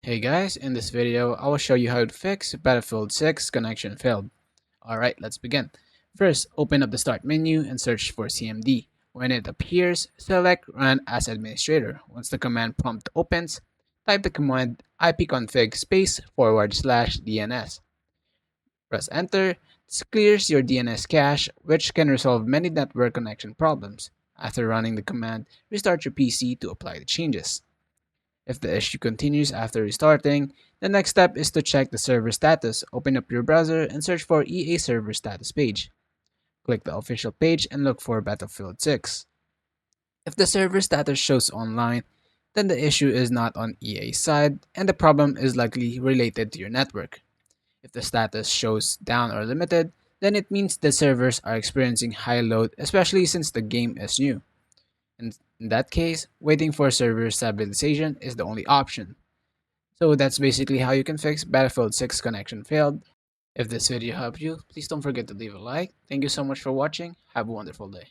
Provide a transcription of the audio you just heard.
Hey guys, in this video, I will show you how to fix Battlefield 6 connection failed. Alright, let's begin. First, open up the start menu and search for CMD. When it appears, select Run as Administrator. Once the command prompt opens, type the command ipconfig /DNS. Press enter. This clears your DNS cache, which can resolve many network connection problems. After running the command, restart your PC to apply the changes. If the issue continues after restarting, the next step is to check the server status. Open up your browser and search for EA server status page. Click the official page and look for Battlefield 6. If the server status shows online, then the issue is not on EA's side and the problem is likely related to your network. If the status shows down or limited, then it means the servers are experiencing high load, especially since the game is new. In that case, waiting for server stabilization is the only option. So that's basically how you can fix Battlefield 6 connection failed. If this video helped you, please don't forget to leave a like. Thank you so much for watching. Have a wonderful day.